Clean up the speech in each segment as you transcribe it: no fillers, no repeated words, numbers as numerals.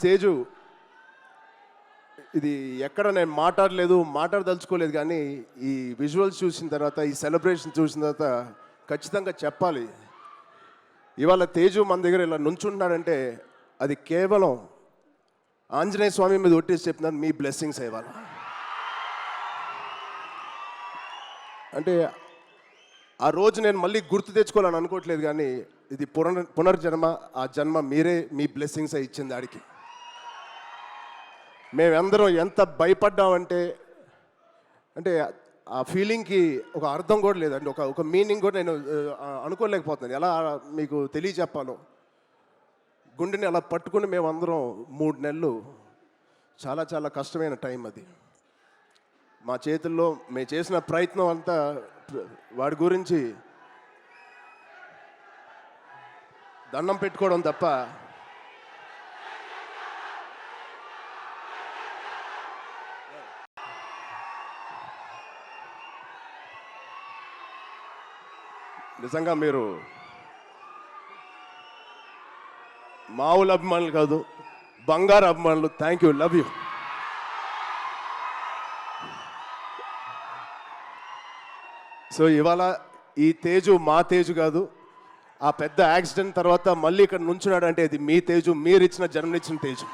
తేజు ఇది ఎక్కడ నేను మాట్లాడదలుచుకోలేదు, కానీ ఈ విజువల్స్ చూసిన తర్వాత, ఈ సెలబ్రేషన్ చూసిన తర్వాత ఖచ్చితంగా చెప్పాలి. ఇవాళ తేజు మన దగ్గర ఇలా నుంచుంటున్నాడంటే అది కేవలం ఆంజనేయ స్వామి మీద ఒట్టేసి చెప్తున్నాను, మీ బ్లెస్సింగ్స్ ఇవ్వాలి. అంటే ఆ రోజు నేను మళ్ళీ గుర్తు తెచ్చుకోవాలని అనుకోవట్లేదు, కానీ ఇది పునర్జన్మ. ఆ జన్మ మీరే, మీ బ్లెస్సింగ్స్ ఇచ్చింది ఆడికి. మేమందరం ఎంత భయపడ్డామంటే, అంటే ఆ ఫీలింగ్కి ఒక అర్థం కూడా లేదండి, ఒక మీనింగ్ కూడా నేను అనుకోలేకపోతున్నాను. ఎలా మీకు తెలియచెప్పాలో. గుండెని అలా పట్టుకుని మేమందరం 3 నెలలు చాలా చాలా కష్టమైన టైం అది. మా చేతుల్లో మేము చేసిన ప్రయత్నం అంతా వాడి గురించి దండం పెట్టుకోవడం తప్ప నిజంగా మీరు మామూలు అభిమానులు కాదు, బంగారు అభిమానులు. Thank you, love you. So ఇవాళ ఈ తేజు మా తేజు కాదు. ఆ పెద్ద యాక్సిడెంట్ తర్వాత మళ్ళీ ఇక్కడ నుంచున్నాడు అంటే ఇది మీ తేజు, మీరిచ్చిన జన్మనిచ్చిన తేజు.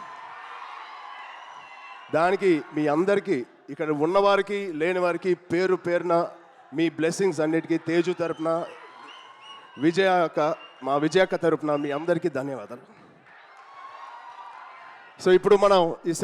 దానికి మీ అందరికీ, ఇక్కడ ఉన్నవారికి లేని వారికి పేరు పేరున మీ బ్లెస్సింగ్స్ అన్నిటికీ తేజు తరపున, మా విజయక్క తరపున మీ అందరికీ ధన్యవాదాలు. సో ఇప్పుడు మనం ఈ